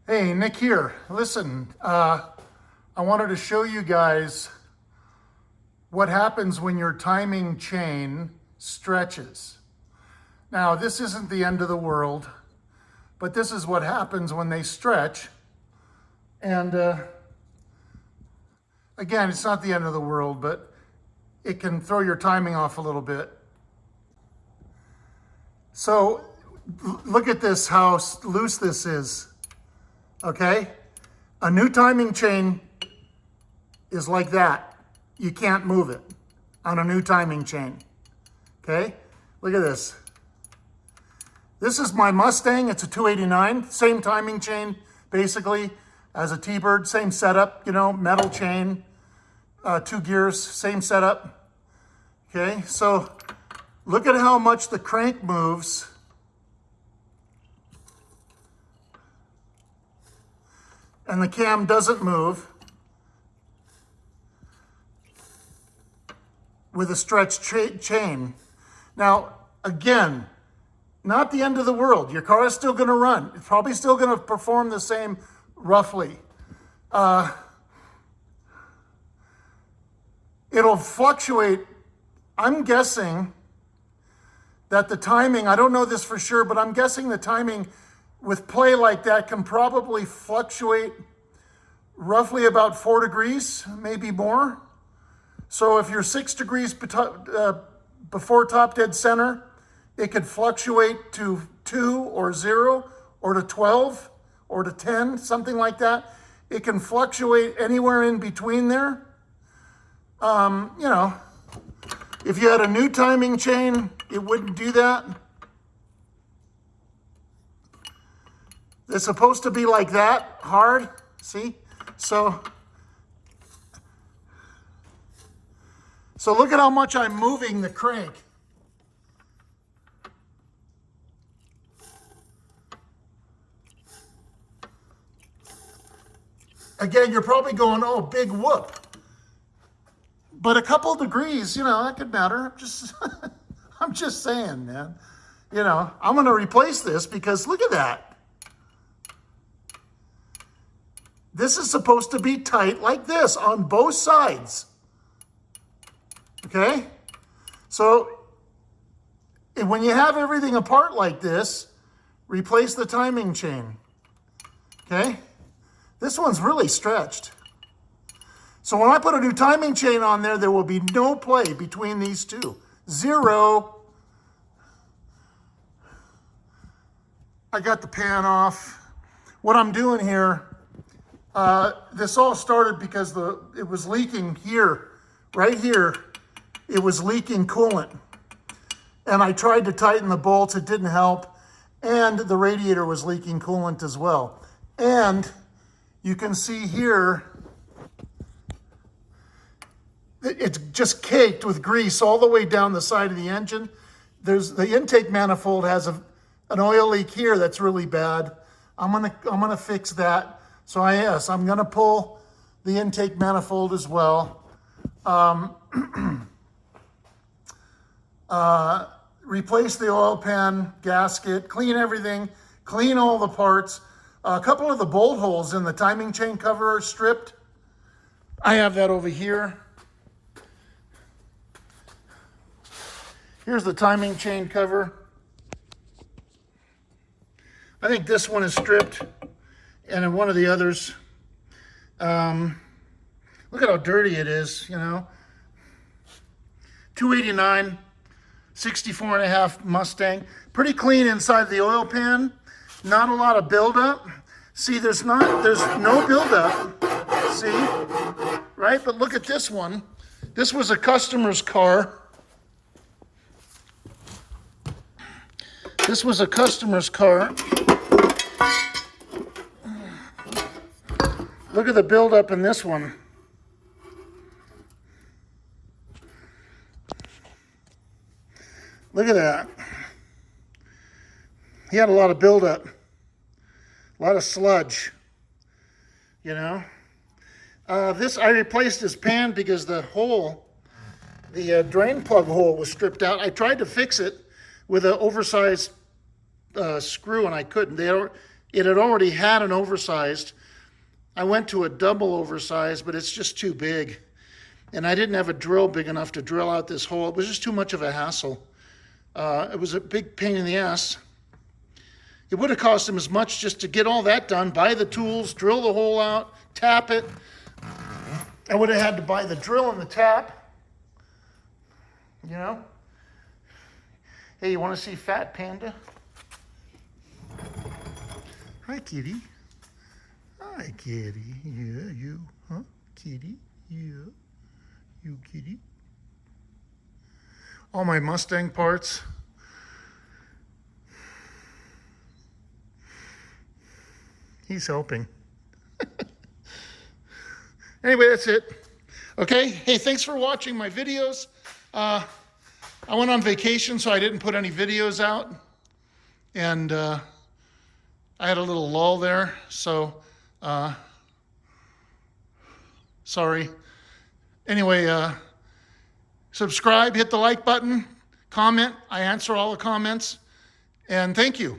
Hey, Nick here. Listen, I wanted to show you guys what happens when your timing chain stretches. Now, this isn't the end of the world, but this is what happens when they stretch. And again, it's not the end of the world, but it can throw your timing off a little bit. So look at this, how loose this is. Okay, a new timing chain is like that. You can't move it on a new timing chain. Okay, look at this. This is my Mustang. It's a 289, same timing chain basically as a T-Bird, same setup, you know, metal chain, 2 gears, same setup. Okay, so look at how much the crank moves. And the cam doesn't move with a stretched chain. Now, again, not the end of the world. Your car is still going to run. It's probably still going to perform the same roughly. It'll fluctuate. I'm guessing that the timing, I don't know this for sure, but I'm guessing the timing with play like that can probably fluctuate roughly about 4 degrees, maybe more. So if you're 6 degrees before top dead center, it could fluctuate to 2 or 0 or to 12 or to 10, something like that. It can fluctuate anywhere in between there. You know, if you had a new timing chain, it wouldn't do that. It's supposed to be like that, hard, see? So look at how much I'm moving the crank. Again, you're probably going, oh, big whoop. But a couple degrees, you know, that could matter. I'm just saying, man. You know, I'm gonna replace this because look at that. This is supposed to be tight like this on both sides. Okay? So when you have everything apart like this, replace the timing chain. Okay? This one's really stretched. So when I put a new timing chain on there, there will be no play between these two. 0. I got the pan off. What I'm doing here, this all started because it was leaking here, right here. It was leaking coolant. And I tried to tighten the bolts, it didn't help. And the radiator was leaking coolant as well. And you can see here, it's just caked with grease all the way down the side of the engine. The intake manifold has an oil leak here that's really bad. I'm gonna fix that. So I'm gonna pull the intake manifold as well. Replace the oil pan gasket, clean everything, clean all the parts. A couple of the bolt holes in the timing chain cover are stripped. I have that over here. Here's the timing chain cover. I think this one is stripped, and in one of the others. Look at how dirty it is, you know. 289, 64.5 Mustang. Pretty clean inside the oil pan. Not a lot of buildup. See, there's no buildup. See, right? But look at this one. This was a customer's car. This was a customer's car. Look at the buildup in this one. Look at that. He had a lot of buildup, a lot of sludge, you know. I replaced his pan because the drain plug hole was stripped out. I tried to fix it with an oversized screw and I couldn't. It had already had an oversized. I went to a double oversized, but it's just too big. And I didn't have a drill big enough to drill out this hole. It was just too much of a hassle. It was a big pain in the ass. It would have cost him as much just to get all that done, buy the tools, drill the hole out, tap it. I would have had to buy the drill and the tap. You know? Hey, you want to see Fat Panda? Hi, kitty. Hi, kitty. Yeah, you. Huh? Kitty. Yeah. You, kitty. All my Mustang parts. He's helping. Anyway, that's it. Okay. Hey, thanks for watching my videos. I went on vacation, so I didn't put any videos out. And I had a little lull there, so sorry. Anyway, subscribe, hit the like button, comment. I answer all the comments. And thank you.